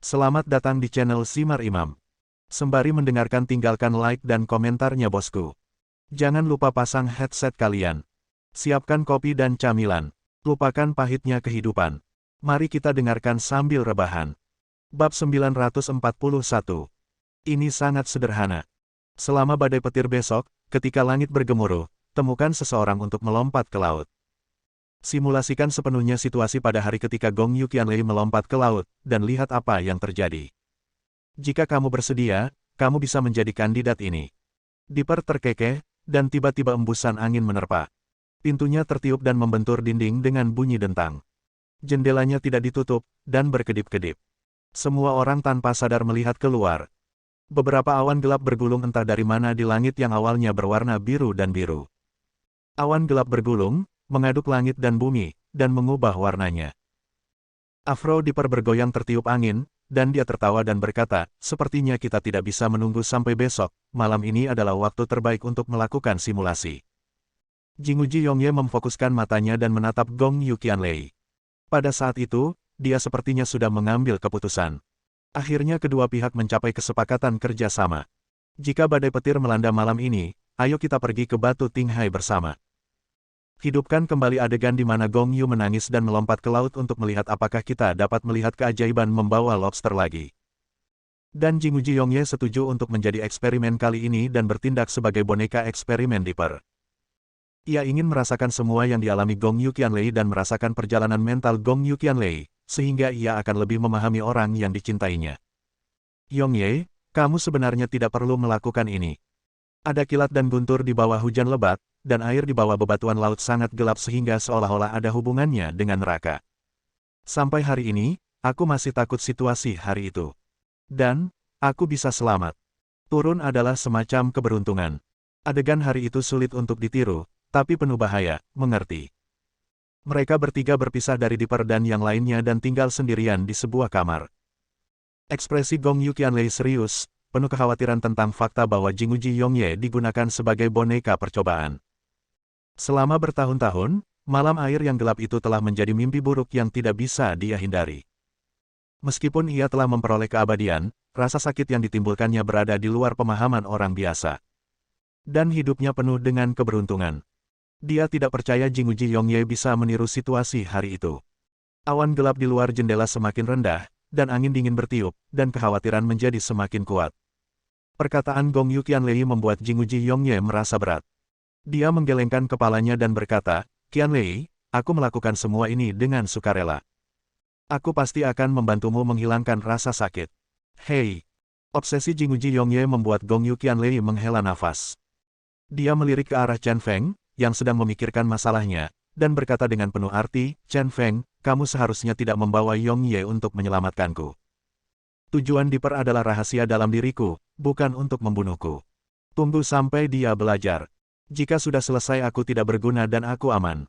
Selamat datang di channel Simar Imam. Sembari mendengarkan tinggalkan like dan komentarnya bosku. Jangan lupa pasang headset kalian. Siapkan kopi dan camilan. Lupakan pahitnya kehidupan. Mari kita dengarkan sambil rebahan. Bab 941. Ini sangat sederhana. Selama badai petir besok, ketika langit bergemuruh, temukan seseorang untuk melompat ke laut. Simulasikan sepenuhnya situasi pada hari ketika Gong Yu Qianlei melompat ke laut, dan lihat apa yang terjadi. Jika kamu bersedia, kamu bisa menjadi kandidat ini. Dipper terkekeh, dan tiba-tiba embusan angin menerpa. Pintunya tertiup dan membentur dinding dengan bunyi dentang. Jendelanya tidak ditutup, dan berkedip-kedip. Semua orang tanpa sadar melihat keluar. Beberapa awan gelap bergulung entah dari mana di langit yang awalnya berwarna biru dan biru. Awan gelap bergulung, mengaduk langit dan bumi, dan mengubah warnanya. Afro Dipper bergoyang tertiup angin, dan dia tertawa dan berkata, sepertinya kita tidak bisa menunggu sampai besok, malam ini adalah waktu terbaik untuk melakukan simulasi. Jinguji Yongye memfokuskan matanya dan menatap Gong Yu Qianlei. Pada saat itu, dia sepertinya sudah mengambil keputusan. Akhirnya kedua pihak mencapai kesepakatan kerja sama. Jika badai petir melanda malam ini, ayo kita pergi ke Batu Tinghai bersama. Hidupkan kembali adegan di mana Gong Yu menangis dan melompat ke laut untuk melihat apakah kita dapat melihat keajaiban membawa lobster lagi. Dan Jinguji Yongye setuju untuk menjadi eksperimen kali ini dan bertindak sebagai boneka eksperimen Dipper. Ia ingin merasakan semua yang dialami Gong Yu Qianlei dan merasakan perjalanan mental Gong Yu Qianlei, sehingga ia akan lebih memahami orang yang dicintainya. Yongye, kamu sebenarnya tidak perlu melakukan ini. Ada kilat dan guntur di bawah hujan lebat, dan air di bawah bebatuan laut sangat gelap sehingga seolah-olah ada hubungannya dengan neraka. Sampai hari ini, aku masih takut situasi hari itu. Dan, aku bisa selamat. Turun adalah semacam keberuntungan. Adegan hari itu sulit untuk ditiru, tapi penuh bahaya, mengerti. Mereka bertiga berpisah dari Dipper dan yang lainnya dan tinggal sendirian di sebuah kamar. Ekspresi Gong Yu Qianlei serius, penuh kekhawatiran tentang fakta bahwa Jinguji Yongye digunakan sebagai boneka percobaan. Selama bertahun-tahun, malam air yang gelap itu telah menjadi mimpi buruk yang tidak bisa dia hindari. Meskipun ia telah memperoleh keabadian, rasa sakit yang ditimbulkannya berada di luar pemahaman orang biasa. Dan hidupnya penuh dengan keberuntungan. Dia tidak percaya Jinguji Yongye bisa meniru situasi hari itu. Awan gelap di luar jendela semakin rendah, dan angin dingin bertiup, dan kekhawatiran menjadi semakin kuat. Perkataan Gong Yu Qianlei membuat Jinguji Yongye merasa berat. Dia menggelengkan kepalanya dan berkata, Qianlei, aku melakukan semua ini dengan sukarela. Aku pasti akan membantumu menghilangkan rasa sakit. Hei! Obsesi Jinguji Yongye membuat Gong Yu Qianlei menghela nafas. Dia melirik ke arah Chen Feng, yang sedang memikirkan masalahnya, dan berkata dengan penuh arti, Chen Feng, kamu seharusnya tidak membawa Yongye untuk menyelamatkanku. Tujuan Dipper adalah rahasia dalam diriku, bukan untuk membunuhku. Tunggu sampai dia belajar. Jika sudah selesai aku tidak berguna dan aku aman.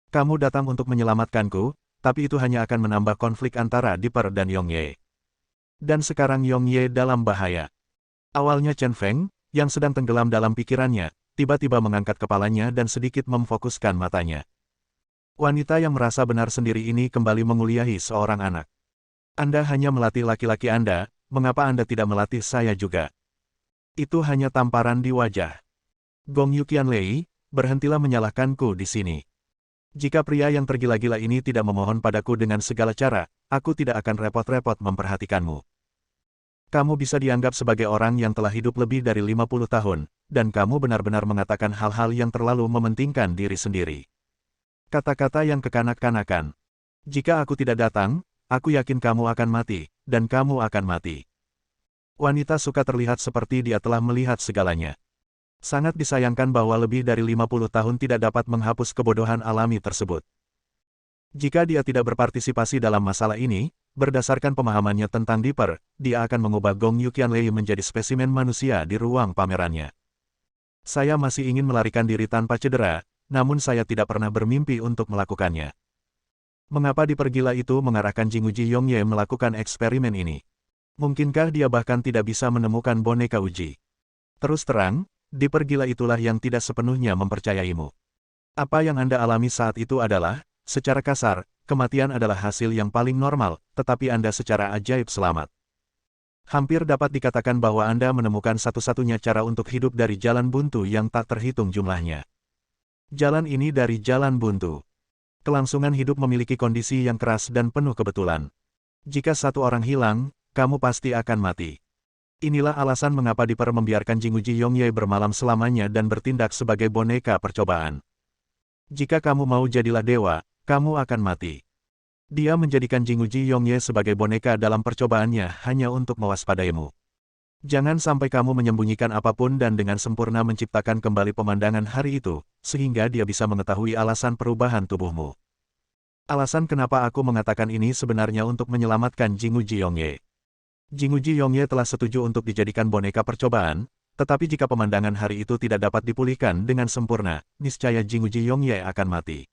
Kamu datang untuk menyelamatkanku, tapi itu hanya akan menambah konflik antara Dipper dan Yongye. Dan sekarang Yongye dalam bahaya. Awalnya Chen Feng, yang sedang tenggelam dalam pikirannya, tiba-tiba mengangkat kepalanya dan sedikit memfokuskan matanya. Wanita yang merasa benar sendiri ini kembali menguliahi seorang anak. Anda hanya melatih laki-laki Anda, mengapa Anda tidak melatih saya juga? Itu hanya tamparan di wajah. Gong Yu Qianlei, berhentilah menyalahkanku di sini. Jika pria yang tergila-gila ini tidak memohon padaku dengan segala cara, aku tidak akan repot-repot memperhatikanmu. Kamu bisa dianggap sebagai orang yang telah hidup lebih dari 50 tahun, dan kamu benar-benar mengatakan hal-hal yang terlalu mementingkan diri sendiri. Kata-kata yang kekanak-kanakan. Jika aku tidak datang, aku yakin kamu akan mati, dan kamu akan mati. Wanita suka terlihat seperti dia telah melihat segalanya. Sangat disayangkan bahwa lebih dari 50 tahun tidak dapat menghapus kebodohan alami tersebut. Jika dia tidak berpartisipasi dalam masalah ini, berdasarkan pemahamannya tentang Dipper, dia akan mengubah Gong Yu Qianlei menjadi spesimen manusia di ruang pamerannya. Saya masih ingin melarikan diri tanpa cedera, namun saya tidak pernah bermimpi untuk melakukannya. Mengapa Dipper gila itu mengarahkan Jinguji Yongye melakukan eksperimen ini? Mungkinkah dia bahkan tidak bisa menemukan boneka uji? Terus terang, Dipper gila itulah yang tidak sepenuhnya mempercayaimu. Apa yang Anda alami saat itu adalah, secara kasar, kematian adalah hasil yang paling normal, tetapi Anda secara ajaib selamat. Hampir dapat dikatakan bahwa Anda menemukan satu-satunya cara untuk hidup dari jalan buntu yang tak terhitung jumlahnya. Jalan ini dari jalan buntu. Kelangsungan hidup memiliki kondisi yang keras dan penuh kebetulan. Jika satu orang hilang, kamu pasti akan mati. Inilah alasan mengapa Dipper membiarkan Jinguji Yongye bermalam selamanya dan bertindak sebagai boneka percobaan. Jika kamu mau jadilah dewa, kamu akan mati. Dia menjadikan Jinguji Yongye sebagai boneka dalam percobaannya hanya untuk mewaspadaimu. Jangan sampai kamu menyembunyikan apapun dan dengan sempurna menciptakan kembali pemandangan hari itu, sehingga dia bisa mengetahui alasan perubahan tubuhmu. Alasan kenapa aku mengatakan ini sebenarnya untuk menyelamatkan Jinguji Yongye. Jinguji Yongye telah setuju untuk dijadikan boneka percobaan, tetapi jika pemandangan hari itu tidak dapat dipulihkan dengan sempurna, niscaya Jinguji Yongye akan mati.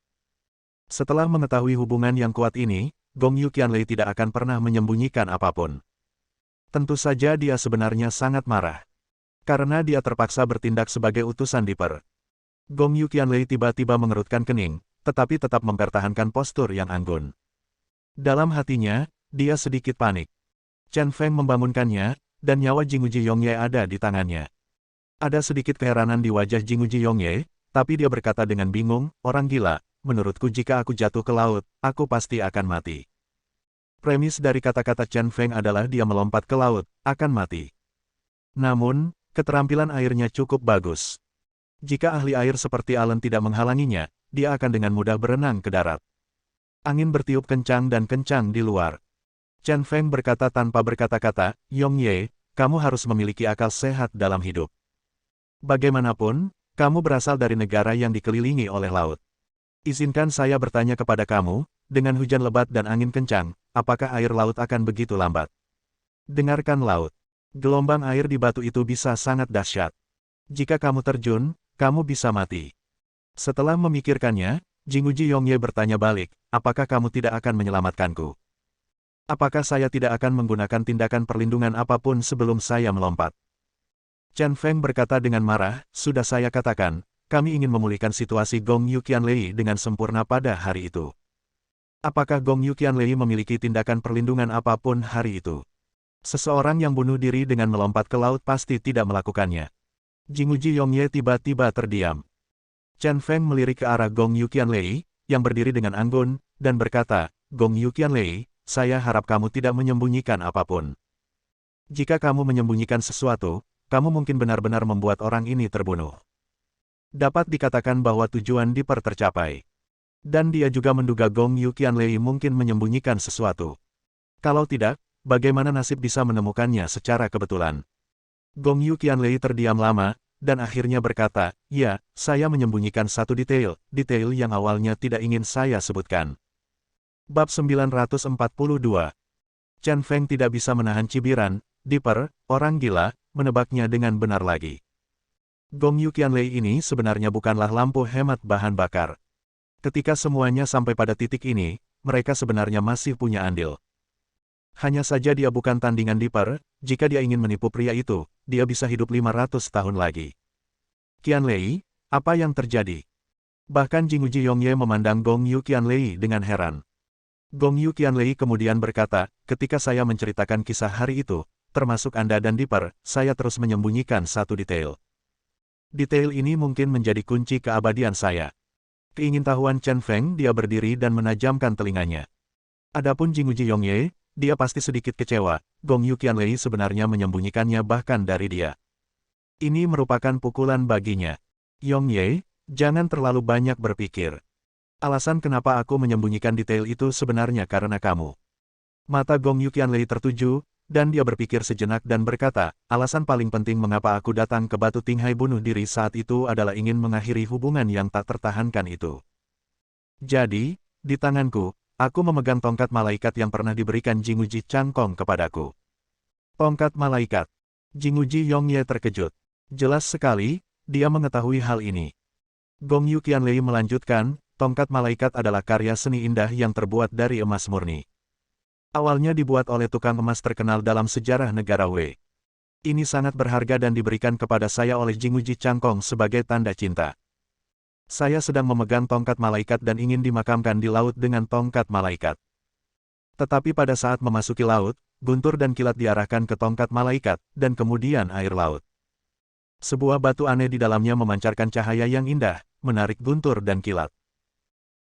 Setelah mengetahui hubungan yang kuat ini, Gong Yu Qianlei tidak akan pernah menyembunyikan apapun. Tentu saja dia sebenarnya sangat marah. Karena dia terpaksa bertindak sebagai utusan Dipper. Gong Yu Qianlei tiba-tiba mengerutkan kening, tetapi tetap mempertahankan postur yang anggun. Dalam hatinya, dia sedikit panik. Chen Feng membangunkannya, dan nyawa Jinguji Yongye ada di tangannya. Ada sedikit keheranan di wajah Jinguji Yongye, tapi dia berkata dengan bingung, orang gila. Menurutku jika aku jatuh ke laut, aku pasti akan mati. Premis dari kata-kata Chen Feng adalah dia melompat ke laut, akan mati. Namun, keterampilan airnya cukup bagus. Jika ahli air seperti Allen tidak menghalanginya, dia akan dengan mudah berenang ke darat. Angin bertiup kencang dan kencang di luar. Chen Feng berkata tanpa berkata-kata, Yongye, kamu harus memiliki akal sehat dalam hidup. Bagaimanapun, kamu berasal dari negara yang dikelilingi oleh laut. Izinkan saya bertanya kepada kamu, dengan hujan lebat dan angin kencang, apakah air laut akan begitu lambat? Dengarkan laut. Gelombang air di batu itu bisa sangat dahsyat. Jika kamu terjun, kamu bisa mati. Setelah memikirkannya, Jinguji Yongye bertanya balik, apakah kamu tidak akan menyelamatkanku? Apakah saya tidak akan menggunakan tindakan perlindungan apapun sebelum saya melompat? Chen Feng berkata dengan marah, sudah saya katakan, kami ingin memulihkan situasi Gong Yu Qianlei dengan sempurna pada hari itu. Apakah Gong Yu Qianlei memiliki tindakan perlindungan apapun hari itu? Seseorang yang bunuh diri dengan melompat ke laut pasti tidak melakukannya. Jinguji Yongye tiba-tiba terdiam. Chen Feng melirik ke arah Gong Yu Qianlei, yang berdiri dengan anggun, dan berkata, Gong Yu Qianlei, saya harap kamu tidak menyembunyikan apapun. Jika kamu menyembunyikan sesuatu, kamu mungkin benar-benar membuat orang ini terbunuh. Dapat dikatakan bahwa tujuan Dipper tercapai. Dan dia juga menduga Gong Yu Qianlei mungkin menyembunyikan sesuatu. Kalau tidak, bagaimana nasib bisa menemukannya secara kebetulan? Gong Yu Qianlei terdiam lama, dan akhirnya berkata, ya, saya menyembunyikan satu detail yang awalnya tidak ingin saya sebutkan. Bab 942. Chen Feng tidak bisa menahan cibiran, Dipper, orang gila, menebaknya dengan benar lagi. Gong Yu Qianlei ini sebenarnya bukanlah lampu hemat bahan bakar. Ketika semuanya sampai pada titik ini, mereka sebenarnya masih punya andil. Hanya saja dia bukan tandingan Dipper, jika dia ingin menipu pria itu, dia bisa hidup 500 tahun lagi. Qianlei, apa yang terjadi? Bahkan Jinguji Yongye memandang Gong Yu Qianlei dengan heran. Gong Yu Qianlei kemudian berkata, ketika saya menceritakan kisah hari itu, termasuk Anda dan Dipper, saya terus menyembunyikan satu detail. Detail ini mungkin menjadi kunci keabadian saya. Keingintahuan Chen Feng, dia berdiri dan menajamkan telinganya. Adapun Jinguji Yongye, dia pasti sedikit kecewa, Gong Yu Qianlei sebenarnya menyembunyikannya bahkan dari dia. Ini merupakan pukulan baginya. Yongye, jangan terlalu banyak berpikir. Alasan kenapa aku menyembunyikan detail itu sebenarnya karena kamu. Mata Gong Yu Qianlei tertuju, dan dia berpikir sejenak dan berkata, alasan paling penting mengapa aku datang ke Batu Tinghai bunuh diri saat itu adalah ingin mengakhiri hubungan yang tak tertahankan itu. Jadi, di tanganku, aku memegang tongkat malaikat yang pernah diberikan Jinguji Changkong kepadaku. Tongkat malaikat. Jinguji Yongye terkejut. Jelas sekali, dia mengetahui hal ini. Gong Yu Qianlei melanjutkan, tongkat malaikat adalah karya seni indah yang terbuat dari emas murni. Awalnya dibuat oleh tukang emas terkenal dalam sejarah negara Wei. Ini sangat berharga dan diberikan kepada saya oleh Jinguji Changkong sebagai tanda cinta. Saya sedang memegang tongkat malaikat dan ingin dimakamkan di laut dengan tongkat malaikat. Tetapi pada saat memasuki laut, guntur dan kilat diarahkan ke tongkat malaikat, dan kemudian air laut. Sebuah batu aneh di dalamnya memancarkan cahaya yang indah, menarik guntur dan kilat.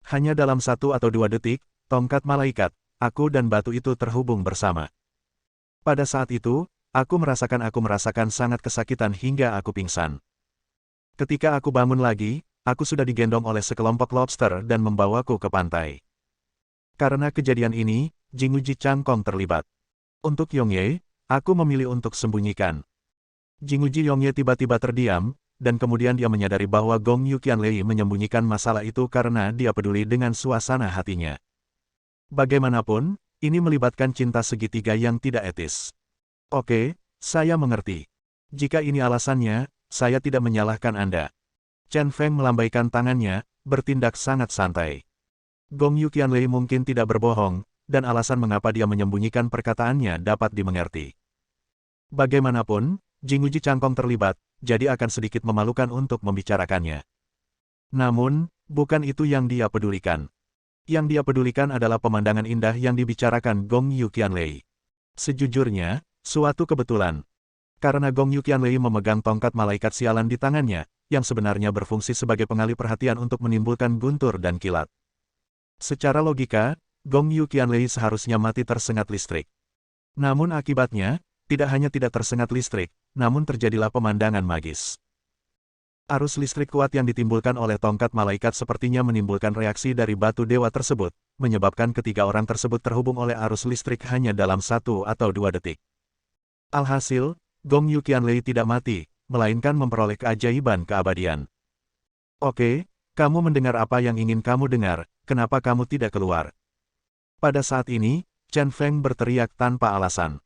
Hanya dalam 1 atau 2 detik, tongkat malaikat, aku dan batu itu terhubung bersama. Pada saat itu, aku merasakan sangat kesakitan hingga aku pingsan. Ketika aku bangun lagi, aku sudah digendong oleh sekelompok lobster dan membawaku ke pantai. Karena kejadian ini, Jinguji Changkong terlibat. Untuk Yongye, aku memilih untuk sembunyikan. Jinguji Yongye tiba-tiba terdiam, dan kemudian dia menyadari bahwa Gong Yu Qianlei menyembunyikan masalah itu karena dia peduli dengan suasana hatinya. Bagaimanapun, ini melibatkan cinta segitiga yang tidak etis. Oke, saya mengerti. Jika ini alasannya, saya tidak menyalahkan Anda. Chen Feng melambaikan tangannya, bertindak sangat santai. Gong Yu Qianlei mungkin tidak berbohong, dan alasan mengapa dia menyembunyikan perkataannya dapat dimengerti. Bagaimanapun, Jinguji Changkong terlibat, jadi akan sedikit memalukan untuk membicarakannya. Namun, bukan itu yang dia pedulikan. Yang dia pedulikan adalah pemandangan indah yang dibicarakan Gong Yu Qianlei. Sejujurnya, suatu kebetulan. Karena Gong Yu Qianlei memegang tongkat malaikat sialan di tangannya, yang sebenarnya berfungsi sebagai pengalih perhatian untuk menimbulkan guntur dan kilat. Secara logika, Gong Yu Qianlei seharusnya mati tersengat listrik. Namun akibatnya, tidak hanya tidak tersengat listrik, namun terjadilah pemandangan magis. Arus listrik kuat yang ditimbulkan oleh tongkat malaikat sepertinya menimbulkan reaksi dari batu dewa tersebut, menyebabkan ketiga orang tersebut terhubung oleh arus listrik hanya dalam 1 atau 2 detik. Alhasil, Gong Yu Qianlei tidak mati, melainkan memperoleh keajaiban keabadian. Oke, kamu mendengar apa yang ingin kamu dengar, kenapa kamu tidak keluar? Pada saat ini, Chen Feng berteriak tanpa alasan.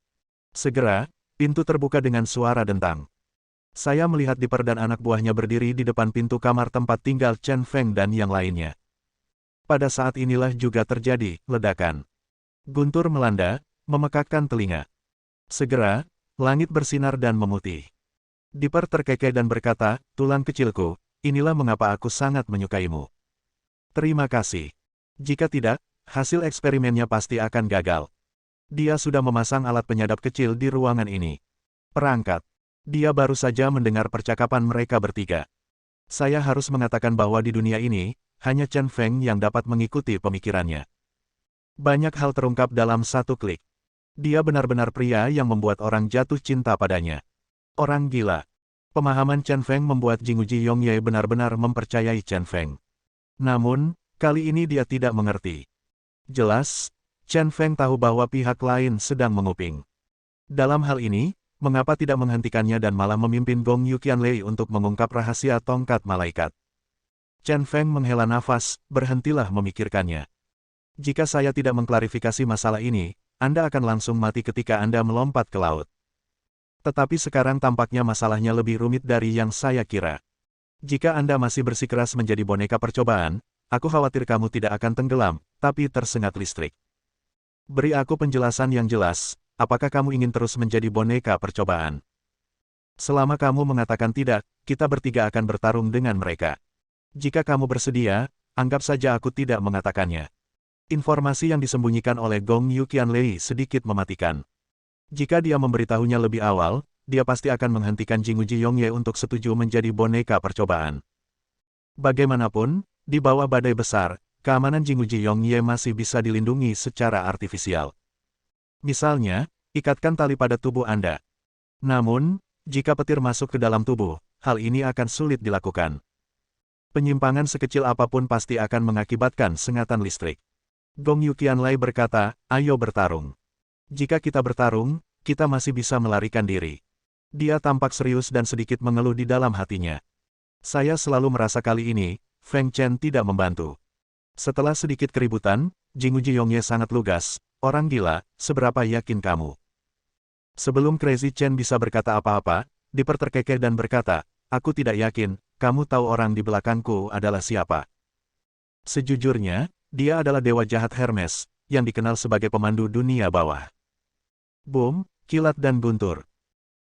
Segera, pintu terbuka dengan suara dentang. Saya melihat Dipper dan anak buahnya berdiri di depan pintu kamar tempat tinggal Chen Feng dan yang lainnya. Pada saat inilah juga terjadi ledakan. Guntur melanda, memekakkan telinga. Segera, langit bersinar dan memutih. Dipper terkekeh dan berkata, "Tulang kecilku, inilah mengapa aku sangat menyukaimu. Terima kasih. Jika tidak, hasil eksperimennya pasti akan gagal." Dia sudah memasang alat penyadap kecil di ruangan ini. Perangkat. Dia baru saja mendengar percakapan mereka bertiga. Saya harus mengatakan bahwa di dunia ini, hanya Chen Feng yang dapat mengikuti pemikirannya. Banyak hal terungkap dalam satu klik. Dia benar-benar pria yang membuat orang jatuh cinta padanya. Orang gila. Pemahaman Chen Feng membuat Jinguji Yongye benar-benar mempercayai Chen Feng. Namun, kali ini dia tidak mengerti. Jelas, Chen Feng tahu bahwa pihak lain sedang menguping. Dalam hal ini, mengapa tidak menghentikannya dan malah memimpin Gong Yu Qianlei untuk mengungkap rahasia tongkat malaikat? Chen Feng menghela nafas, berhentilah memikirkannya. Jika saya tidak mengklarifikasi masalah ini, Anda akan langsung mati ketika Anda melompat ke laut. Tetapi sekarang tampaknya masalahnya lebih rumit dari yang saya kira. Jika Anda masih bersikeras menjadi boneka percobaan, aku khawatir kamu tidak akan tenggelam, tapi tersengat listrik. Beri aku penjelasan yang jelas, apakah kamu ingin terus menjadi boneka percobaan? Selama kamu mengatakan tidak, kita bertiga akan bertarung dengan mereka. Jika kamu bersedia, anggap saja aku tidak mengatakannya. Informasi yang disembunyikan oleh Gong Yu Qianlei sedikit mematikan. Jika dia memberitahunya lebih awal, dia pasti akan menghentikan Jinguji Yongye untuk setuju menjadi boneka percobaan. Bagaimanapun, di bawah badai besar, keamanan Jinguji Yongye masih bisa dilindungi secara artifisial. Misalnya, ikatkan tali pada tubuh Anda. Namun, jika petir masuk ke dalam tubuh, hal ini akan sulit dilakukan. Penyimpangan sekecil apapun pasti akan mengakibatkan sengatan listrik. Gong Yu Qianlei berkata, "Ayo bertarung. Jika kita bertarung, kita masih bisa melarikan diri." Dia tampak serius dan sedikit mengeluh di dalam hatinya. Saya selalu merasa kali ini, Feng Chen tidak membantu. Setelah sedikit keributan, Jinguji Yongye sangat lugas, "Orang gila, seberapa yakin kamu?" Sebelum Crazy Chen bisa berkata apa-apa, Dipper terkekeh dan berkata, "Aku tidak yakin, kamu tahu orang di belakangku adalah siapa." Sejujurnya, dia adalah dewa jahat Hermes, yang dikenal sebagai pemandu dunia bawah. Boom, kilat dan guntur.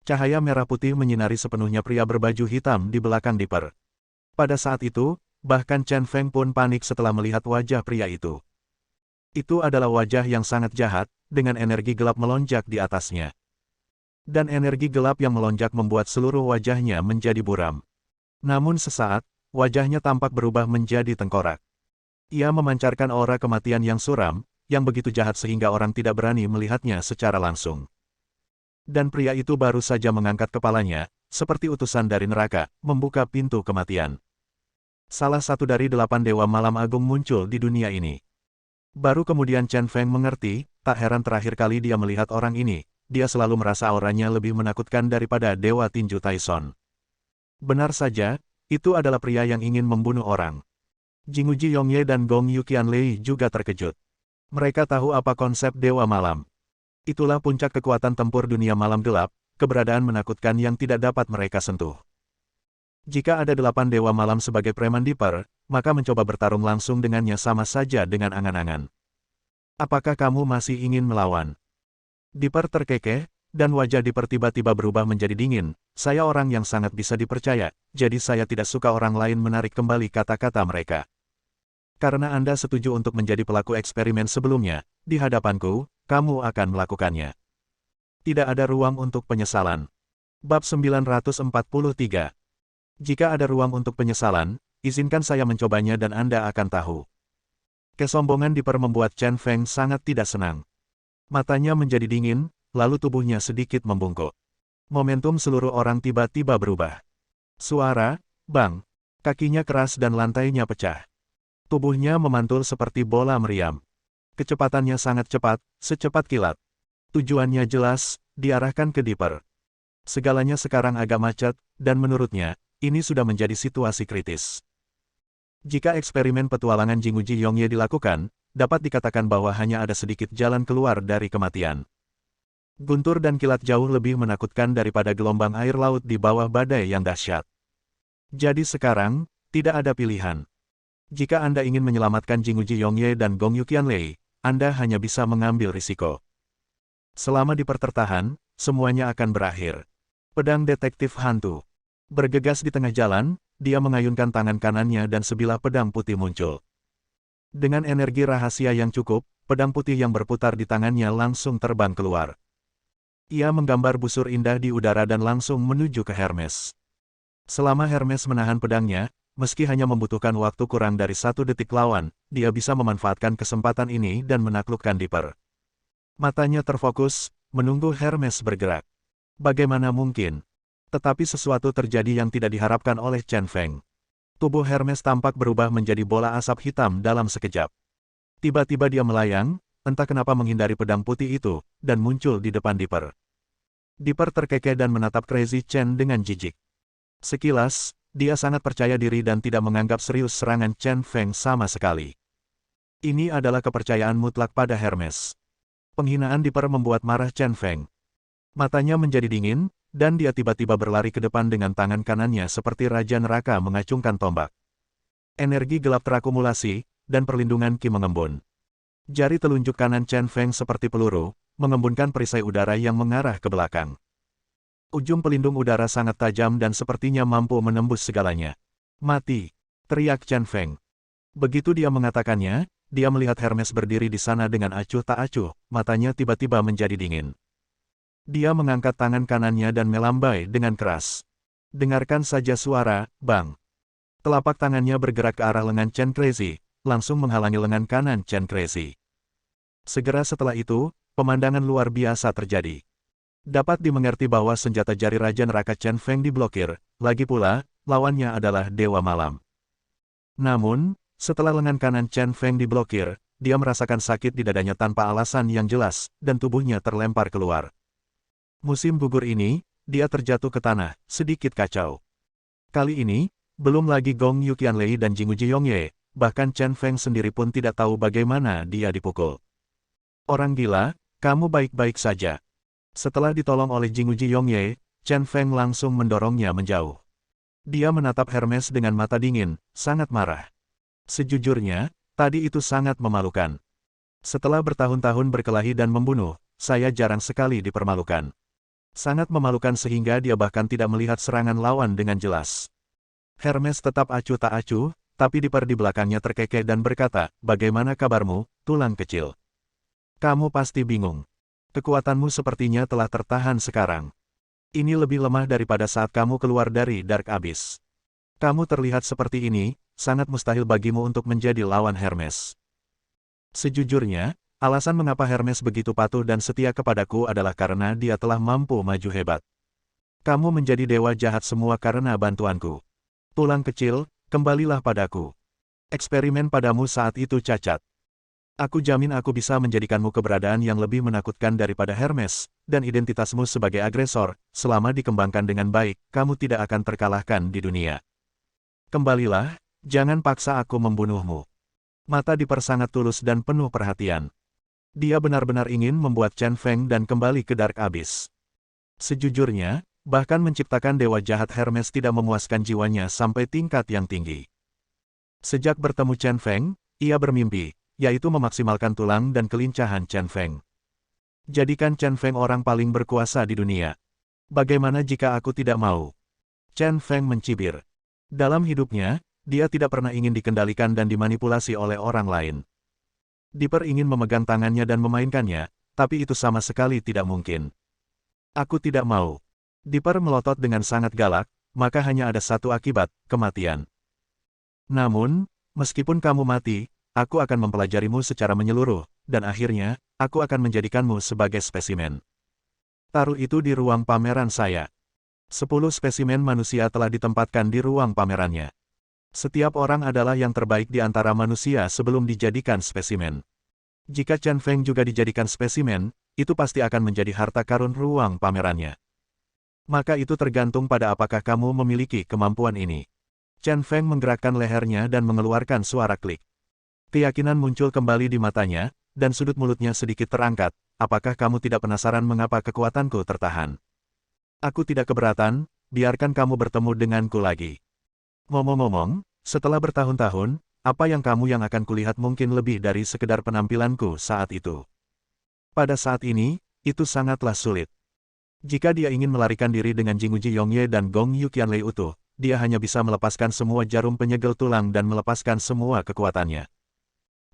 Cahaya merah putih menyinari sepenuhnya pria berbaju hitam di belakang Dipper. Pada saat itu, bahkan Chen Feng pun panik setelah melihat wajah pria itu. Itu adalah wajah yang sangat jahat, dengan energi gelap melonjak di atasnya. Dan energi gelap yang melonjak membuat seluruh wajahnya menjadi buram. Namun sesaat, wajahnya tampak berubah menjadi tengkorak. Ia memancarkan aura kematian yang suram, yang begitu jahat sehingga orang tidak berani melihatnya secara langsung. Dan pria itu baru saja mengangkat kepalanya, seperti utusan dari neraka, membuka pintu kematian. Salah satu dari 8 Dewa Malam Agung muncul di dunia ini. Baru kemudian Chen Feng mengerti, tak heran terakhir kali dia melihat orang ini, dia selalu merasa auranya lebih menakutkan daripada Dewa Tinju Taishon. Benar saja, itu adalah pria yang ingin membunuh orang. Jinguji Yongye dan Gong Yuqianlei juga terkejut. Mereka tahu apa konsep Dewa Malam. Itulah puncak kekuatan tempur dunia malam gelap, keberadaan menakutkan yang tidak dapat mereka sentuh. Jika ada 8 Dewa Malam sebagai preman Dipper, maka mencoba bertarung langsung dengannya sama saja dengan angan-angan. Apakah kamu masih ingin melawan? Dipper terkekeh, dan wajah Dipper tiba-tiba berubah menjadi dingin. Saya orang yang sangat bisa dipercaya, jadi saya tidak suka orang lain menarik kembali kata-kata mereka. Karena Anda setuju untuk menjadi pelaku eksperimen sebelumnya, di hadapanku, kamu akan melakukannya. Tidak ada ruang untuk penyesalan. Bab 943. Jika ada ruang untuk penyesalan, izinkan saya mencobanya dan Anda akan tahu. Kesombongan Dipper membuat Chen Feng sangat tidak senang. Matanya menjadi dingin, lalu tubuhnya sedikit membungkuk. Momentum seluruh orang tiba-tiba berubah. Suara, bang, kakinya keras dan lantainya pecah. Tubuhnya memantul seperti bola meriam. Kecepatannya sangat cepat, secepat kilat. Tujuannya jelas, diarahkan ke Dipper. Segalanya sekarang agak macet, dan menurutnya, ini sudah menjadi situasi kritis. Jika eksperimen petualangan Jinguji Yongye dilakukan, dapat dikatakan bahwa hanya ada sedikit jalan keluar dari kematian. Guntur dan kilat jauh lebih menakutkan daripada gelombang air laut di bawah badai yang dahsyat. Jadi sekarang, tidak ada pilihan. Jika Anda ingin menyelamatkan Jinguji Yongye dan Gong Yuqianlei, Anda hanya bisa mengambil risiko. Selama Dipper tertahan, semuanya akan berakhir. Pedang detektif hantu. Bergegas di tengah jalan, dia mengayunkan tangan kanannya dan sebilah pedang putih muncul. Dengan energi rahasia yang cukup, pedang putih yang berputar di tangannya langsung terbang keluar. Ia menggambar busur indah di udara dan langsung menuju ke Hermes. Selama Hermes menahan pedangnya, meski hanya membutuhkan waktu kurang dari 1 detik lawan, dia bisa memanfaatkan kesempatan ini dan menaklukkan Dipper. Matanya terfokus, menunggu Hermes bergerak. Bagaimana mungkin? Tetapi sesuatu terjadi yang tidak diharapkan oleh Chen Feng. Tubuh Hermes tampak berubah menjadi bola asap hitam dalam sekejap. Tiba-tiba dia melayang, entah kenapa menghindari pedang putih itu, dan muncul di depan Dipper. Dipper terkekeh dan menatap Crazy Chen dengan jijik. Sekilas, dia sangat percaya diri dan tidak menganggap serius serangan Chen Feng sama sekali. Ini adalah kepercayaan mutlak pada Hermes. Penghinaan Dipper membuat marah Chen Feng. Matanya menjadi dingin, dan dia tiba-tiba berlari ke depan dengan tangan kanannya seperti Raja Neraka mengacungkan tombak. Energi gelap terakumulasi, dan perlindungan Qi mengembun. Jari telunjuk kanan Chen Feng seperti peluru, mengembunkan perisai udara yang mengarah ke belakang. Ujung pelindung udara sangat tajam dan sepertinya mampu menembus segalanya. Mati! Teriak Chen Feng. Begitu dia mengatakannya, dia melihat Hermes berdiri di sana dengan acuh tak acuh, matanya tiba-tiba menjadi dingin. Dia mengangkat tangan kanannya dan melambai dengan keras. Dengarkan saja suara, bang. Telapak tangannya bergerak ke arah lengan Chen Crazy, langsung menghalangi lengan kanan Chen Crazy. Segera setelah itu, pemandangan luar biasa terjadi. Dapat dimengerti bahwa senjata jari Raja Neraka Chen Feng diblokir, lagi pula, lawannya adalah Dewa Malam. Namun, setelah lengan kanan Chen Feng diblokir, dia merasakan sakit di dadanya tanpa alasan yang jelas, dan tubuhnya terlempar keluar. Musim gugur ini, dia terjatuh ke tanah, sedikit kacau. Kali ini, belum lagi Gong Yuqianlei dan Jinguji Yongye, bahkan Chen Feng sendiri pun tidak tahu bagaimana dia dipukul. Orang gila, kamu baik-baik saja. Setelah ditolong oleh Jinguji Yongye, Chen Feng langsung mendorongnya menjauh. Dia menatap Hermes dengan mata dingin, sangat marah. Sejujurnya, tadi itu sangat memalukan. Setelah bertahun-tahun berkelahi dan membunuh, saya jarang sekali dipermalukan. Sangat memalukan sehingga dia bahkan tidak melihat serangan lawan dengan jelas. Hermes tetap acuh tak acuh, tapi Dipper di belakangnya terkekeh dan berkata, "Bagaimana kabarmu, tulang kecil? Kamu pasti bingung. Kekuatanmu sepertinya telah tertahan sekarang. Ini lebih lemah daripada saat kamu keluar dari Dark Abyss. Kamu terlihat seperti ini, sangat mustahil bagimu untuk menjadi lawan Hermes." Sejujurnya, alasan mengapa Hermes begitu patuh dan setia kepadaku adalah karena dia telah mampu maju hebat. Kamu menjadi dewa jahat semua karena bantuanku. Tulang kecil, kembalilah padaku. Eksperimen padamu saat itu cacat. Aku jamin aku bisa menjadikanmu keberadaan yang lebih menakutkan daripada Hermes, dan identitasmu sebagai agresor, selama dikembangkan dengan baik, kamu tidak akan terkalahkan di dunia. Kembalilah, jangan paksa aku membunuhmu. Mata Dipper sangat tulus dan penuh perhatian. Dia benar-benar ingin membuat Chen Feng dan kembali ke Dark Abyss. Sejujurnya, bahkan menciptakan dewa jahat Hermes tidak memuaskan jiwanya sampai tingkat yang tinggi. Sejak bertemu Chen Feng, ia bermimpi, yaitu memaksimalkan tulang dan kelincahan Chen Feng. Jadikan Chen Feng orang paling berkuasa di dunia. Bagaimana jika aku tidak mau? Chen Feng mencibir. Dalam hidupnya, dia tidak pernah ingin dikendalikan dan dimanipulasi oleh orang lain. Dipper ingin memegang tangannya dan memainkannya, tapi itu sama sekali tidak mungkin. Aku tidak mau. Dipper melotot dengan sangat galak, maka hanya ada satu akibat, kematian. Namun, meskipun kamu mati, aku akan mempelajarimu secara menyeluruh, dan akhirnya, aku akan menjadikanmu sebagai spesimen. Taruh itu di ruang pameran saya. 10 spesimen manusia telah ditempatkan di ruang pamerannya. Setiap orang adalah yang terbaik di antara manusia sebelum dijadikan spesimen. Jika Chen Feng juga dijadikan spesimen, itu pasti akan menjadi harta karun ruang pamerannya. Maka itu tergantung pada apakah kamu memiliki kemampuan ini. Chen Feng menggerakkan lehernya dan mengeluarkan suara klik. Keyakinan muncul kembali di matanya, dan sudut mulutnya sedikit terangkat. Apakah kamu tidak penasaran mengapa kekuatanku tertahan? Aku tidak keberatan, biarkan kamu bertemu denganku lagi. Ngomong-ngomong, setelah bertahun-tahun, apa yang akan kulihat mungkin lebih dari sekedar penampilanku saat itu. Pada saat ini, itu sangatlah sulit. Jika dia ingin melarikan diri dengan Jinguji Yongye dan Gong Yu Qianlei utuh, dia hanya bisa melepaskan semua jarum penyegel tulang dan melepaskan semua kekuatannya.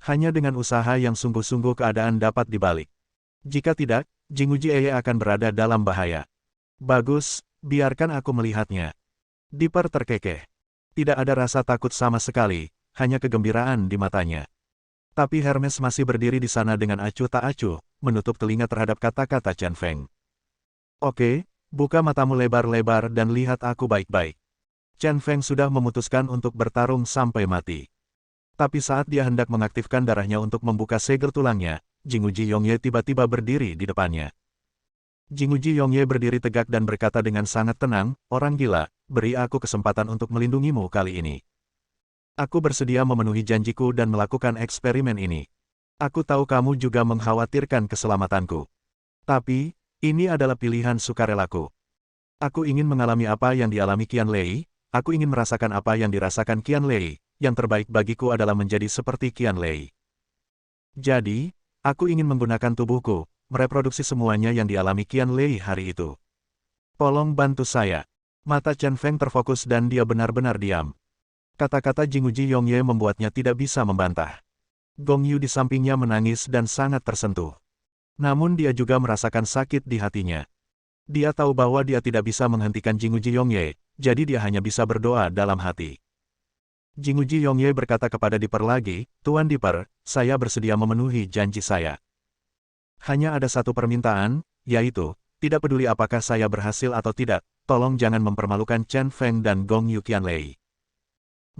Hanya dengan usaha yang sungguh-sungguh keadaan dapat dibalik. Jika tidak, Jinguji Eye akan berada dalam bahaya. Bagus, biarkan aku melihatnya. Dipper terkekeh. Tidak ada rasa takut sama sekali, hanya kegembiraan di matanya. Tapi Hermes masih berdiri di sana dengan acuh tak acuh, menutup telinga terhadap kata-kata Chen Feng. Oke, buka matamu lebar-lebar dan lihat aku baik-baik. Chen Feng sudah memutuskan untuk bertarung sampai mati. Tapi saat dia hendak mengaktifkan darahnya untuk membuka segel tulangnya, Jinguji Yongye tiba-tiba berdiri di depannya. Jinguji Yongye berdiri tegak dan berkata dengan sangat tenang, "Orang gila, beri aku kesempatan untuk melindungimu kali ini. Aku bersedia memenuhi janjiku dan melakukan eksperimen ini. Aku tahu kamu juga mengkhawatirkan keselamatanku. Tapi, ini adalah pilihan sukarelaku. Aku ingin mengalami apa yang dialami Qianlei, aku ingin merasakan apa yang dirasakan Qianlei, yang terbaik bagiku adalah menjadi seperti Qianlei. Jadi, aku ingin menggunakan tubuhku, mereproduksi semuanya yang dialami Qianlei hari itu. Tolong bantu saya." Mata Chen Feng terfokus dan dia benar-benar diam. Kata-kata Jinguji Yongye membuatnya tidak bisa membantah. Gong Yu di sampingnya menangis dan sangat tersentuh. Namun dia juga merasakan sakit di hatinya. Dia tahu bahwa dia tidak bisa menghentikan Jinguji Yongye, jadi dia hanya bisa berdoa dalam hati. Jinguji Yongye berkata kepada Dipper lagi, "Tuan Dipper, saya bersedia memenuhi janji saya. Hanya ada satu permintaan, yaitu, tidak peduli apakah saya berhasil atau tidak, tolong jangan mempermalukan Chen Feng dan Gong Yu Qianlei.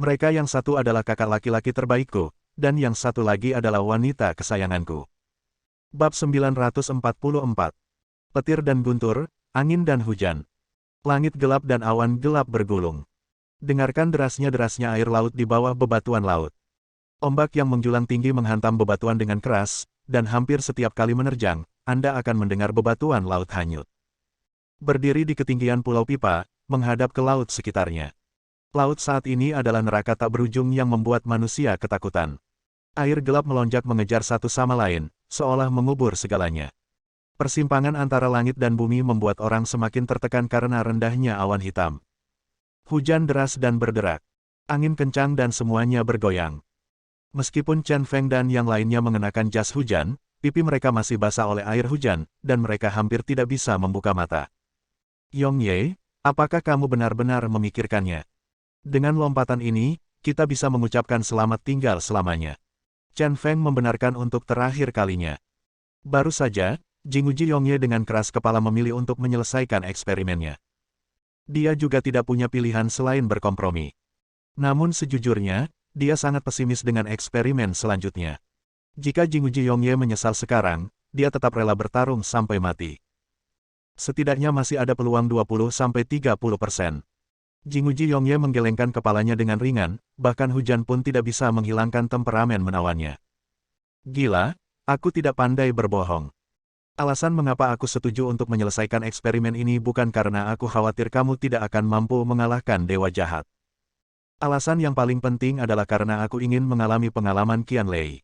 Mereka yang satu adalah kakak laki-laki terbaikku, dan yang satu lagi adalah wanita kesayanganku." Bab 944. Petir dan guntur, angin dan hujan. Langit gelap dan awan gelap bergulung. Dengarkan derasnya air laut di bawah bebatuan laut. Ombak yang menjulang tinggi menghantam bebatuan dengan keras, dan hampir setiap kali menerjang, Anda akan mendengar bebatuan laut hanyut. Berdiri di ketinggian Pulau Pipa, menghadap ke laut sekitarnya. Laut saat ini adalah neraka tak berujung yang membuat manusia ketakutan. Air gelap melonjak mengejar satu sama lain, seolah mengubur segalanya. Persimpangan antara langit dan bumi membuat orang semakin tertekan karena rendahnya awan hitam. Hujan deras dan berderak. Angin kencang dan semuanya bergoyang. Meskipun Chen Feng dan yang lainnya mengenakan jas hujan, pipi mereka masih basah oleh air hujan, dan mereka hampir tidak bisa membuka mata. Yongye, apakah kamu benar-benar memikirkannya? Dengan lompatan ini, kita bisa mengucapkan selamat tinggal selamanya. Chen Feng membenarkan untuk terakhir kalinya. Baru saja, Jinguji Yongye dengan keras kepala memilih untuk menyelesaikan eksperimennya. Dia juga tidak punya pilihan selain berkompromi. Namun sejujurnya, dia sangat pesimis dengan eksperimen selanjutnya. Jika Jinguji Yongye menyesal sekarang, dia tetap rela bertarung sampai mati. Setidaknya masih ada peluang 20-30%. Jinguji Yongye menggelengkan kepalanya dengan ringan, bahkan hujan pun tidak bisa menghilangkan temperamen menawannya. Gila, aku tidak pandai berbohong. Alasan mengapa aku setuju untuk menyelesaikan eksperimen ini bukan karena aku khawatir kamu tidak akan mampu mengalahkan dewa jahat. Alasan yang paling penting adalah karena aku ingin mengalami pengalaman Qianlei.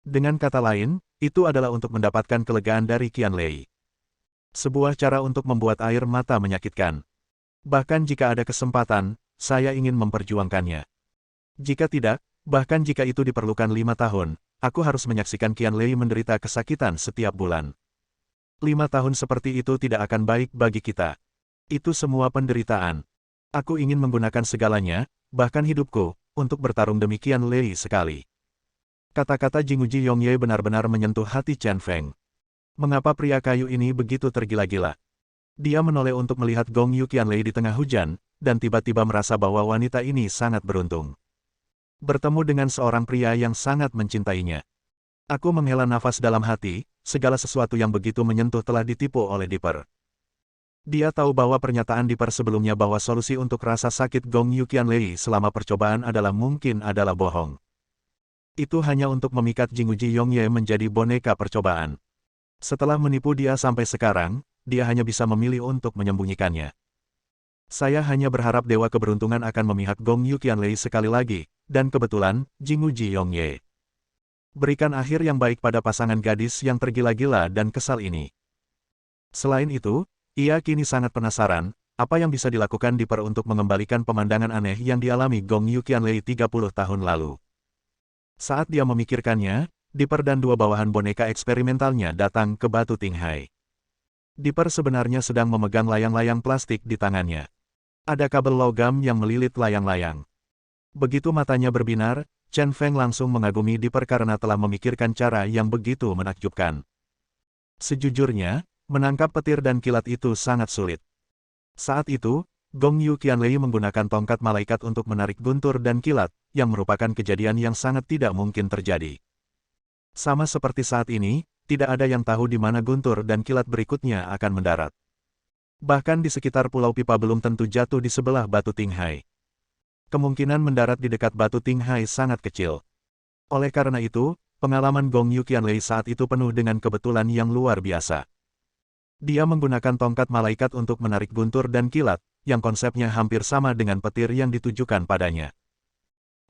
Dengan kata lain, itu adalah untuk mendapatkan kelegaan dari Qianlei. Sebuah cara untuk membuat air mata menyakitkan. Bahkan jika ada kesempatan, saya ingin memperjuangkannya. Jika tidak, bahkan jika itu diperlukan 5 tahun, aku harus menyaksikan Qianlei menderita kesakitan setiap bulan. 5 tahun seperti itu tidak akan baik bagi kita. Itu semua penderitaan. Aku ingin menggunakan segalanya, bahkan hidupku, untuk bertarung demi Qianlei sekali. Kata-kata Jinguji Yongye benar-benar menyentuh hati Chen Feng. Mengapa pria kayu ini begitu tergila-gila? Dia menoleh untuk melihat Gong Yu Qianlei di tengah hujan, dan tiba-tiba merasa bahwa wanita ini sangat beruntung. Bertemu dengan seorang pria yang sangat mencintainya. Aku menghela nafas dalam hati, segala sesuatu yang begitu menyentuh telah ditipu oleh Dipper. Dia tahu bahwa pernyataan Dipper sebelumnya bahwa solusi untuk rasa sakit Gong Yu Qianlei selama percobaan adalah mungkin adalah bohong. Itu hanya untuk memikat Jinguji Yongye menjadi boneka percobaan. Setelah menipu dia sampai sekarang, dia hanya bisa memilih untuk menyembunyikannya. Saya hanya berharap Dewa Keberuntungan akan memihak Gong Yu Qianlei sekali lagi, dan kebetulan, Jinguji Yongye. Berikan akhir yang baik pada pasangan gadis yang tergila-gila dan kesal ini. Selain itu, ia kini sangat penasaran, apa yang bisa dilakukan Dipper untuk mengembalikan pemandangan aneh yang dialami Gong Yu Qianlei 30 tahun lalu. Saat dia memikirkannya, Dipper dan 2 bawahan boneka eksperimentalnya datang ke Batu Tinghai. Dipper sebenarnya sedang memegang layang-layang plastik di tangannya. Ada kabel logam yang melilit layang-layang. Begitu matanya berbinar, Chen Feng langsung mengagumi Dipper karena telah memikirkan cara yang begitu menakjubkan. Sejujurnya, menangkap petir dan kilat itu sangat sulit. Saat itu, Gong Yu Qianlei menggunakan tongkat malaikat untuk menarik guntur dan kilat, yang merupakan kejadian yang sangat tidak mungkin terjadi. Sama seperti saat ini, tidak ada yang tahu di mana guntur dan kilat berikutnya akan mendarat. Bahkan di sekitar Pulau Pipa belum tentu jatuh di sebelah Batu Tinghai. Kemungkinan mendarat di dekat Batu Tinghai sangat kecil. Oleh karena itu, pengalaman Gong Yu Qianlei saat itu penuh dengan kebetulan yang luar biasa. Dia menggunakan tongkat malaikat untuk menarik guntur dan kilat, yang konsepnya hampir sama dengan petir yang ditujukan padanya.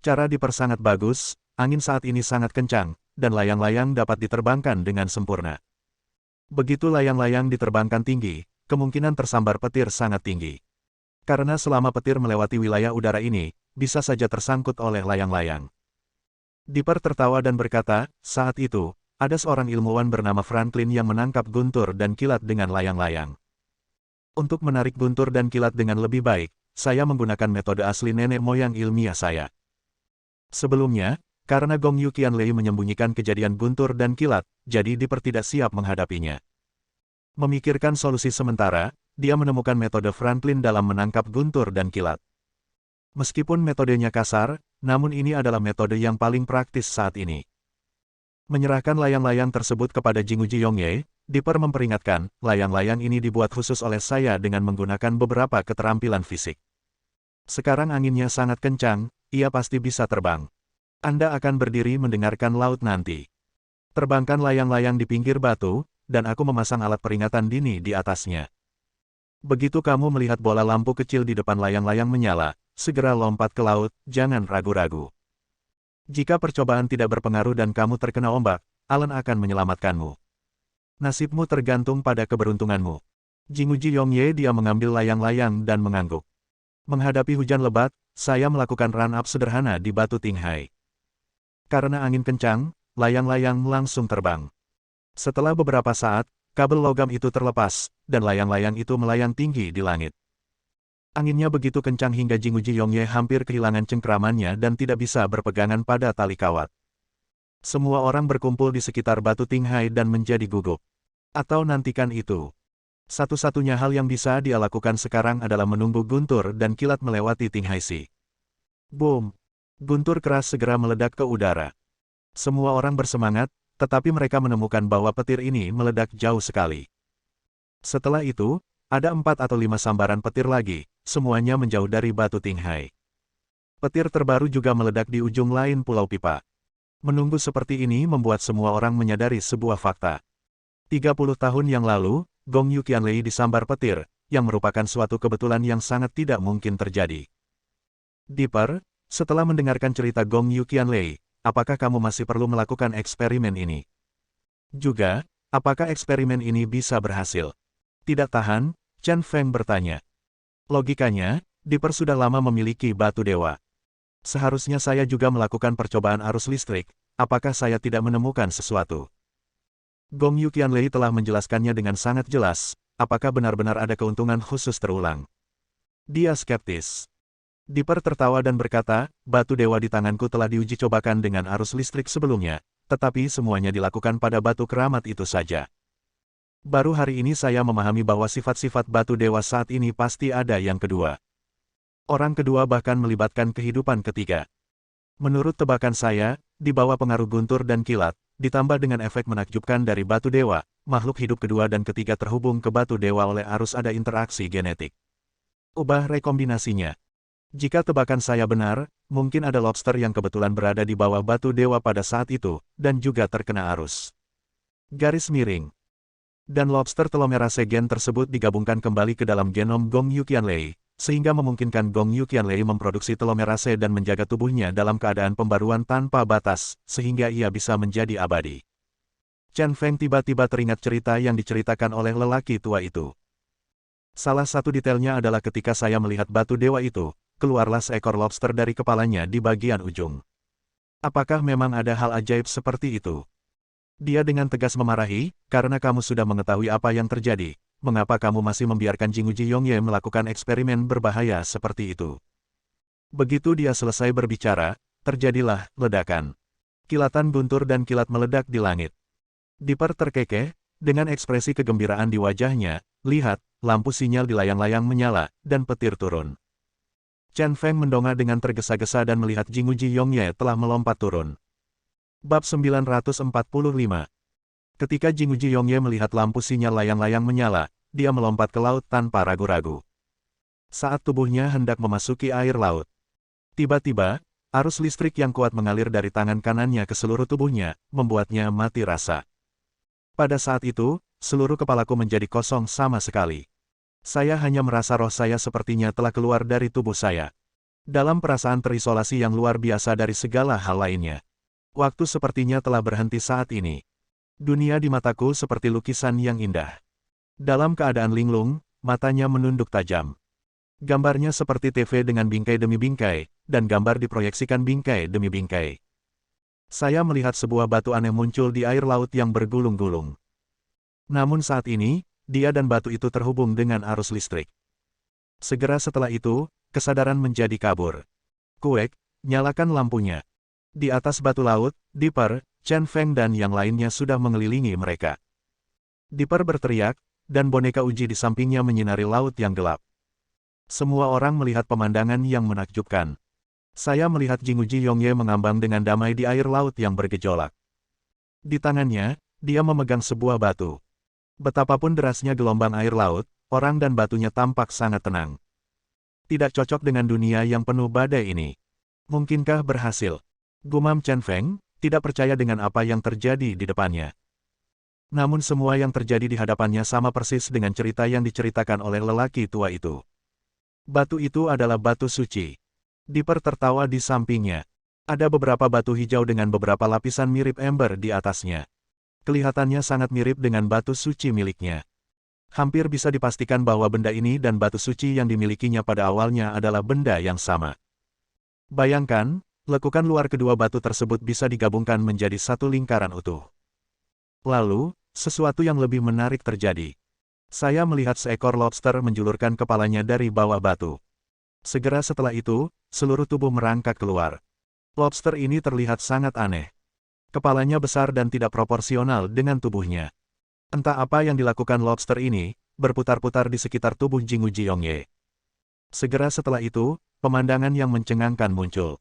Cara Dipper sangat bagus, angin saat ini sangat kencang, dan layang-layang dapat diterbangkan dengan sempurna. Begitu layang-layang diterbangkan tinggi, kemungkinan tersambar petir sangat tinggi. Karena selama petir melewati wilayah udara ini, bisa saja tersangkut oleh layang-layang. Dipper tertawa dan berkata, saat itu, ada seorang ilmuwan bernama Franklin yang menangkap guntur dan kilat dengan layang-layang. Untuk menarik guntur dan kilat dengan lebih baik, saya menggunakan metode asli nenek moyang ilmiah saya. Sebelumnya, karena Gong Yu Qianlei menyembunyikan kejadian guntur dan kilat, jadi Dipper tidak siap menghadapinya. Memikirkan solusi sementara, dia menemukan metode Franklin dalam menangkap guntur dan kilat. Meskipun metodenya kasar, namun ini adalah metode yang paling praktis saat ini. Menyerahkan layang-layang tersebut kepada Jinguji Yongye, Dipper memperingatkan, layang-layang ini dibuat khusus oleh saya dengan menggunakan beberapa keterampilan fisik. Sekarang anginnya sangat kencang, ia pasti bisa terbang. Anda akan berdiri mendengarkan laut nanti. Terbangkan layang-layang di pinggir batu, dan aku memasang alat peringatan dini di atasnya. Begitu kamu melihat bola lampu kecil di depan layang-layang menyala, segera lompat ke laut, jangan ragu-ragu. Jika percobaan tidak berpengaruh dan kamu terkena ombak, Alan akan menyelamatkanmu. Nasibmu tergantung pada keberuntunganmu. Jinguji Yongye dia mengambil layang-layang dan mengangguk. Menghadapi hujan lebat, saya melakukan run-up sederhana di batu Tinghai. Karena angin kencang, layang-layang langsung terbang. Setelah beberapa saat, kabel logam itu terlepas, dan layang-layang itu melayang tinggi di langit. Anginnya begitu kencang hingga Jinguji Yongye hampir kehilangan cengkeramannya dan tidak bisa berpegangan pada tali kawat. Semua orang berkumpul di sekitar batu Tinghai dan menjadi gugup. Atau nantikan itu. Satu-satunya hal yang bisa dia lakukan sekarang adalah menunggu guntur dan kilat melewati Tinghai Si. Boom! Guntur keras segera meledak ke udara. Semua orang bersemangat, tetapi mereka menemukan bahwa petir ini meledak jauh sekali. Setelah itu, ada 4 atau 5 sambaran petir lagi, semuanya menjauh dari batu Tinghai. Petir terbaru juga meledak di ujung lain Pulau Pipa. Menunggu seperti ini membuat semua orang menyadari sebuah fakta. 30 tahun yang lalu, Gong Yu Qianlei disambar petir, yang merupakan suatu kebetulan yang sangat tidak mungkin terjadi. Dipper, setelah mendengarkan cerita Gong Yu Qianlei, apakah kamu masih perlu melakukan eksperimen ini? Juga, apakah eksperimen ini bisa berhasil? Tidak tahan, Chen Feng bertanya. Logikanya, Dipper sudah lama memiliki batu dewa. Seharusnya saya juga melakukan percobaan arus listrik, apakah saya tidak menemukan sesuatu? Gong Yu Qianlei telah menjelaskannya dengan sangat jelas, apakah benar-benar ada keuntungan khusus terulang. Dia skeptis. Dipper tertawa dan berkata, batu dewa di tanganku telah diuji cobakan dengan arus listrik sebelumnya, tetapi semuanya dilakukan pada batu keramat itu saja. Baru hari ini saya memahami bahwa sifat-sifat batu dewa saat ini pasti ada yang kedua. Orang kedua bahkan melibatkan kehidupan ketiga. Menurut tebakan saya, di bawah pengaruh guntur dan kilat, ditambah dengan efek menakjubkan dari batu dewa, makhluk hidup kedua dan ketiga terhubung ke batu dewa oleh arus ada interaksi genetik. Ubah rekombinasinya. Jika tebakan saya benar, mungkin ada lobster yang kebetulan berada di bawah batu dewa pada saat itu, dan juga terkena arus. Garis miring. Dan lobster telomerase gen tersebut digabungkan kembali ke dalam genom Gong Yu Qianlei, sehingga memungkinkan Gong Yu Qianlei memproduksi telomerase dan menjaga tubuhnya dalam keadaan pembaruan tanpa batas, sehingga ia bisa menjadi abadi. Chen Feng tiba-tiba teringat cerita yang diceritakan oleh lelaki tua itu. Salah satu detailnya adalah ketika saya melihat batu dewa itu, keluarlah seekor lobster dari kepalanya di bagian ujung. Apakah memang ada hal ajaib seperti itu? Dia dengan tegas memarahi, karena kamu sudah mengetahui apa yang terjadi. Mengapa kamu masih membiarkan Jinguji Yongye melakukan eksperimen berbahaya seperti itu? Begitu dia selesai berbicara, terjadilah ledakan. Kilatan guntur dan kilat meledak di langit. Dipper terkekeh, dengan ekspresi kegembiraan di wajahnya, lihat, lampu sinyal di layang-layang menyala, dan petir turun. Chen Feng mendongak dengan tergesa-gesa dan melihat Jinguji Yongye telah melompat turun. Bab 945. Ketika Jinguji Yongye melihat lampu sinyal layang-layang menyala, dia melompat ke laut tanpa ragu-ragu. Saat tubuhnya hendak memasuki air laut, tiba-tiba, arus listrik yang kuat mengalir dari tangan kanannya ke seluruh tubuhnya, membuatnya mati rasa. Pada saat itu, seluruh kepalaku menjadi kosong sama sekali. Saya hanya merasa roh saya sepertinya telah keluar dari tubuh saya. Dalam perasaan terisolasi yang luar biasa dari segala hal lainnya. Waktu sepertinya telah berhenti saat ini. Dunia di mataku seperti lukisan yang indah. Dalam keadaan linglung, matanya menunduk tajam. Gambarnya seperti TV dengan bingkai demi bingkai, dan gambar diproyeksikan bingkai demi bingkai. Saya melihat sebuah batu aneh muncul di air laut yang bergulung-gulung. Namun saat ini, dia dan batu itu terhubung dengan arus listrik. Segera setelah itu, kesadaran menjadi kabur. Kuek, nyalakan lampunya. Di atas batu laut, Dipper, Chen Feng dan yang lainnya sudah mengelilingi mereka. Dipper berteriak, dan boneka uji di sampingnya menyinari laut yang gelap. Semua orang melihat pemandangan yang menakjubkan. Saya melihat Jinguji Yongye mengambang dengan damai di air laut yang bergejolak. Di tangannya, dia memegang sebuah batu. Betapapun derasnya gelombang air laut, orang dan batunya tampak sangat tenang. Tidak cocok dengan dunia yang penuh badai ini. Mungkinkah berhasil? Gumam Chen Feng, tidak percaya dengan apa yang terjadi di depannya. Namun semua yang terjadi di hadapannya sama persis dengan cerita yang diceritakan oleh lelaki tua itu. Batu itu adalah batu suci. Dipper tertawa di sampingnya. Ada beberapa batu hijau dengan beberapa lapisan mirip ember di atasnya. Kelihatannya sangat mirip dengan batu suci miliknya. Hampir bisa dipastikan bahwa benda ini dan batu suci yang dimilikinya pada awalnya adalah benda yang sama. Bayangkan, lekukan luar kedua batu tersebut bisa digabungkan menjadi satu lingkaran utuh. Lalu, sesuatu yang lebih menarik terjadi. Saya melihat seekor lobster menjulurkan kepalanya dari bawah batu. Segera setelah itu, seluruh tubuh merangkak keluar. Lobster ini terlihat sangat aneh. Kepalanya besar dan tidak proporsional dengan tubuhnya. Entah apa yang dilakukan lobster ini, berputar-putar di sekitar tubuh Jingu Jiyongye. Segera setelah itu, pemandangan yang mencengangkan muncul.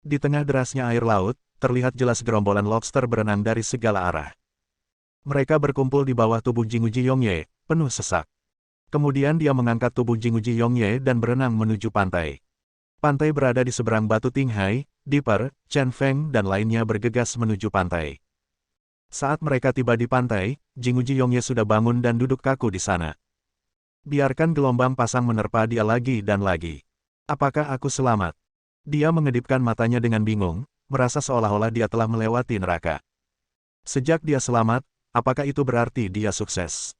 Di tengah derasnya air laut, terlihat jelas gerombolan lobster berenang dari segala arah. Mereka berkumpul di bawah tubuh Jingu Jiyongye, penuh sesak. Kemudian dia mengangkat tubuh Jingu Jiyongye dan berenang menuju pantai. Pantai berada di seberang batu Tinghai, Dipper, Chen Feng dan lainnya bergegas menuju pantai. Saat mereka tiba di pantai, Jingu Jiyongye sudah bangun dan duduk kaku di sana. Biarkan gelombang pasang menerpa dia lagi dan lagi. Apakah aku selamat? Dia mengedipkan matanya dengan bingung, merasa seolah-olah dia telah melewati neraka. Sejak dia selamat, apakah itu berarti dia sukses?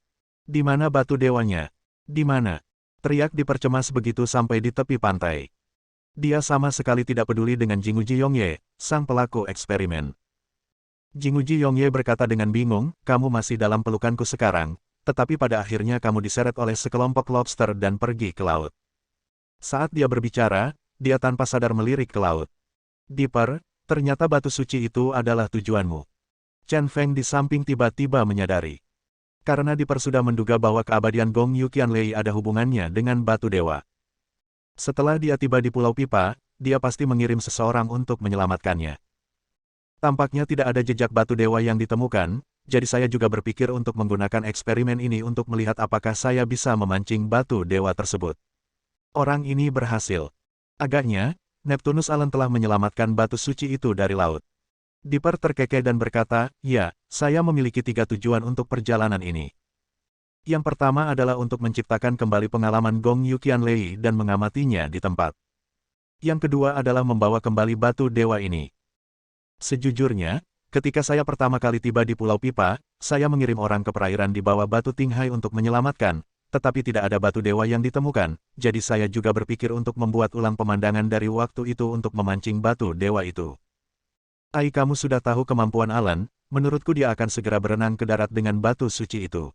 Di mana batu dewanya? Di mana? Teriak dipercemas begitu sampai di tepi pantai. Dia sama sekali tidak peduli dengan Jingu Jiyongye, sang pelaku eksperimen. Jingu Jiyongye berkata dengan bingung, kamu masih dalam pelukanku sekarang, tetapi pada akhirnya kamu diseret oleh sekelompok lobster dan pergi ke laut. Saat dia berbicara, dia tanpa sadar melirik ke laut. Dipper, ternyata batu suci itu adalah tujuanmu. Chen Feng di samping tiba-tiba menyadari. Karena Dipper sudah menduga bahwa keabadian Gong Yu Qianlei ada hubungannya dengan batu dewa. Setelah dia tiba di Pulau Pipa, dia pasti mengirim seseorang untuk menyelamatkannya. Tampaknya tidak ada jejak batu dewa yang ditemukan, jadi saya juga berpikir untuk menggunakan eksperimen ini untuk melihat apakah saya bisa memancing batu dewa tersebut. Orang ini berhasil. Agaknya, Neptunus Allen telah menyelamatkan batu suci itu dari laut. Dipper terkekeh dan berkata, ya, saya memiliki 3 tujuan untuk perjalanan ini. Yang pertama adalah untuk menciptakan kembali pengalaman Gong Yu Qianlei dan mengamatinya di tempat. Yang kedua adalah membawa kembali batu dewa ini. Sejujurnya, ketika saya pertama kali tiba di Pulau Pipa, saya mengirim orang ke perairan di bawah batu Tinghai untuk menyelamatkan, tetapi tidak ada batu dewa yang ditemukan, jadi saya juga berpikir untuk membuat ulang pemandangan dari waktu itu untuk memancing batu dewa itu. Kamu sudah tahu kemampuan Alan, menurutku dia akan segera berenang ke darat dengan batu suci itu.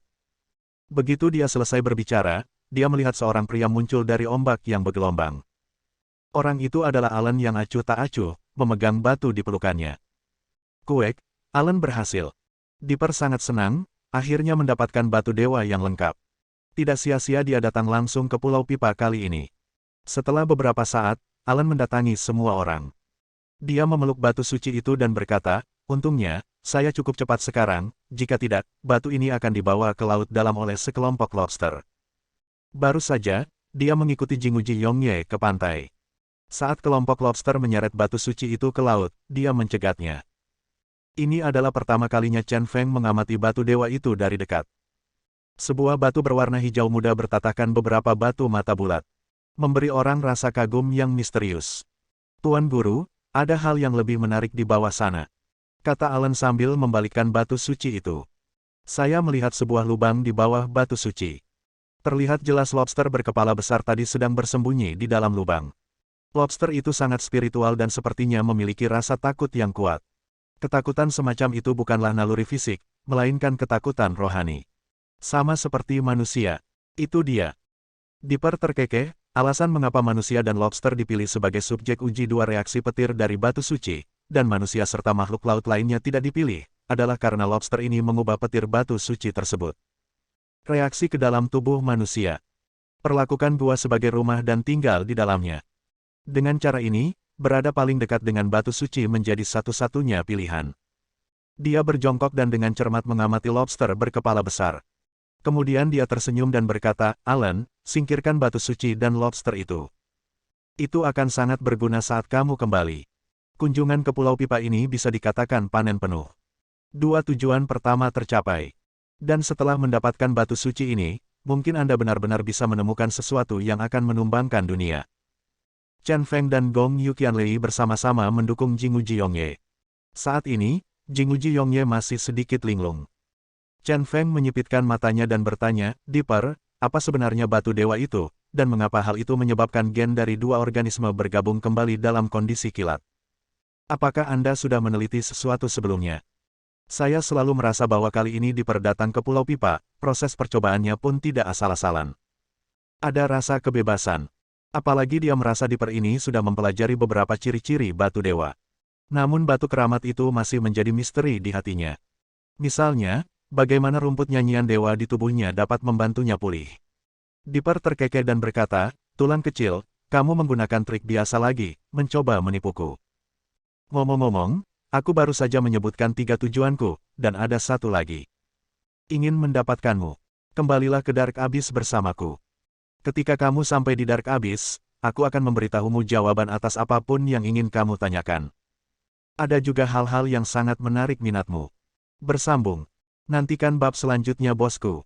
Begitu dia selesai berbicara, dia melihat seorang pria muncul dari ombak yang bergelombang. Orang itu adalah Alan yang acuh tak acuh, memegang batu di pelukannya. Kuek, Alan berhasil. Dipper sangat senang, akhirnya mendapatkan batu dewa yang lengkap. Tidak sia-sia dia datang langsung ke Pulau Pipa kali ini. Setelah beberapa saat, Alan mendatangi semua orang. Dia memeluk batu suci itu dan berkata, untungnya, saya cukup cepat sekarang, jika tidak, batu ini akan dibawa ke laut dalam oleh sekelompok lobster. Baru saja, dia mengikuti Jingu Jiyongye ke pantai. Saat kelompok lobster menyeret batu suci itu ke laut, dia mencegatnya. Ini adalah pertama kalinya Chen Feng mengamati batu dewa itu dari dekat. Sebuah batu berwarna hijau muda bertatahkan beberapa batu mata bulat. Memberi orang rasa kagum yang misterius. Tuan Guru, ada hal yang lebih menarik di bawah sana, kata Alan sambil membalikkan batu suci itu. Saya melihat sebuah lubang di bawah batu suci. Terlihat jelas lobster berkepala besar tadi sedang bersembunyi di dalam lubang. Lobster itu sangat spiritual dan sepertinya memiliki rasa takut yang kuat. Ketakutan semacam itu bukanlah naluri fisik, melainkan ketakutan rohani. Sama seperti manusia. Itu dia. Dipper terkekeh, alasan mengapa manusia dan lobster dipilih sebagai subjek uji dua reaksi petir dari batu suci, dan manusia serta makhluk laut lainnya tidak dipilih, adalah karena lobster ini mengubah petir batu suci tersebut. Reaksi ke dalam tubuh manusia. Perlakukan gua sebagai rumah dan tinggal di dalamnya. Dengan cara ini, berada paling dekat dengan batu suci menjadi satu-satunya pilihan. Dia berjongkok dan dengan cermat mengamati lobster berkepala besar. Kemudian dia tersenyum dan berkata, Alan, singkirkan batu suci dan lobster itu. Itu akan sangat berguna saat kamu kembali. Kunjungan ke Pulau Pipa ini bisa dikatakan panen penuh. 2 tujuan pertama tercapai. Dan setelah mendapatkan batu suci ini, mungkin Anda benar-benar bisa menemukan sesuatu yang akan menumbangkan dunia. Chen Feng dan Gong Yu Qianlei bersama-sama mendukung Jingu Jiyongye. Saat ini, Jingu Jiyongye masih sedikit linglung. Chen Feng menyipitkan matanya dan bertanya, Dipper, apa sebenarnya batu dewa itu, dan mengapa hal itu menyebabkan gen dari dua organisme bergabung kembali dalam kondisi kilat? Apakah Anda sudah meneliti sesuatu sebelumnya? Saya selalu merasa bahwa kali ini di Perdatang ke Pulau Pipa, proses percobaannya pun tidak asal-asalan. Ada rasa kebebasan. Apalagi dia merasa Dipper ini sudah mempelajari beberapa ciri-ciri batu dewa. Namun batu keramat itu masih menjadi misteri di hatinya. Misalnya, bagaimana rumput nyanyian dewa di tubuhnya dapat membantunya pulih. Dipper terkekeh dan berkata, "Tulang kecil, kamu menggunakan trik biasa lagi, mencoba menipuku." Ngomong-ngomong, aku baru saja menyebutkan 3 tujuanku, dan ada satu lagi. Ingin mendapatkanmu. Kembalilah ke Dark Abyss bersamaku. Ketika kamu sampai di Dark Abyss, aku akan memberitahumu jawaban atas apapun yang ingin kamu tanyakan. Ada juga hal-hal yang sangat menarik minatmu. Bersambung. Nantikan bab selanjutnya bosku.